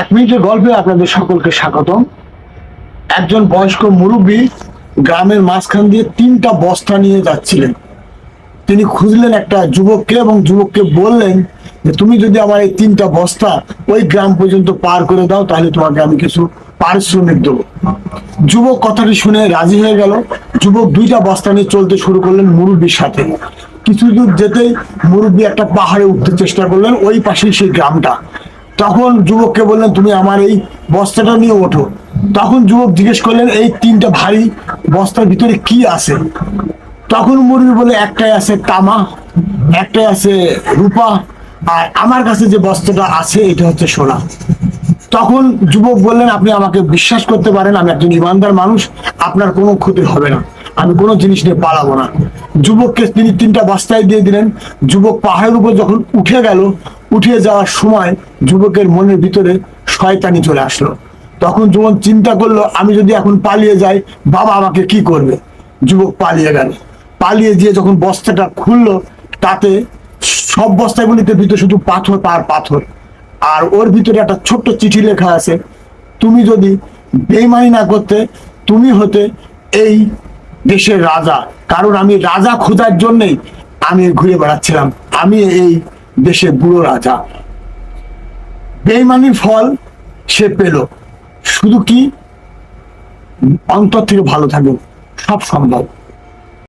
এক মিনিটের গল্পে আপনাদের সকলকে স্বাগতম। একজন বয়স্ক মুরব্বী গ্রামের মাঝখান দিয়ে 3টা বস্তা নিয়ে যাচ্ছিলেন। তিনি খুঁজলেন একটা যুবককে এবং যুবককে বললেন যে তুমি যদি আমার এই 3টা বস্তা ওই গ্রাম পর্যন্ত পার করে দাও তাহলে তোমাকে আমি কিছু পারিশ্রমিক দেবো। যুবক কথাটি শুনে রাজি হয়ে গেল। যুবক 2টা বস্তা নিয়ে চলতে শুরু করলেন মুরব্বীর সাথে। কিছু দূর যেতেই মুরব্বী একটা পাহাড়ে উঠতে চেষ্টা করলেন, ওই পাশেই সেই গ্রামটা। তখন যুবককে বললেন তুমি আমার এই বস্তাটা নিয়ে ওঠো। তখন যুবক জিজ্ঞেস করলেন এই 3টা ভারী বস্তার ভিতরে কি আছে। তখন মুরব্বী বলে একটাই আছে তামা, একটাই আছে রূপা, আর আমার কাছে যে বস্তাটা আছে এটা হচ্ছে সোনা। তখন যুবক বললেন আপনি আমাকে বিশ্বাস করতে পারেন, আমি একজন ইমানদার মানুষ, আপনার কোনো ক্ষতি হবে না, আমি কোনো জিনিস নিয়ে পালাবো না। যুবককে তিনি 3টা বস্তায় দিয়ে দিলেন। যুবক পাহাড়ের উপর যখন উঠে গেল, উঠে যাওয়ার সময় যুবকের মনের ভিতরে শয়তানি চলে আসলো। তখন যুবক চিন্তা করলো আমি যদি এখন পালিয়ে যাই বাবা আমাকে কি করবে। যুবক পালিয়ে গেল। পালিয়ে গিয়ে যখন বস্তাটা খুললো, তাতে সব বস্তাগুলিতে ভিতরে শুধু পাথর আর পাথর। আর ওর ভিতরে একটা ছোট্ট চিঠি লেখা আছে, তুমি যদি বেইমানি না করতে তুমি হতে এই দেশের রাজা, কারণ আমি রাজা খোঁজার জন্যই আমি ঘুরে বেড়াচ্ছিলাম, আমি এই দেশের বুড়ো রাজা। বেইমানির ফল সে পেল, শুধু কি অন্তর থেকে ভালো থাকুন, সব সম্ভব।